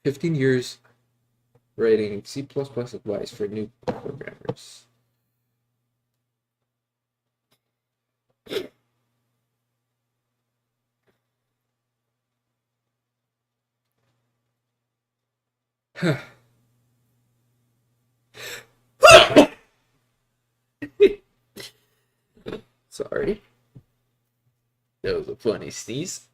15 years writing C++ advice for new programmers. Sorry. That was a funny sneeze.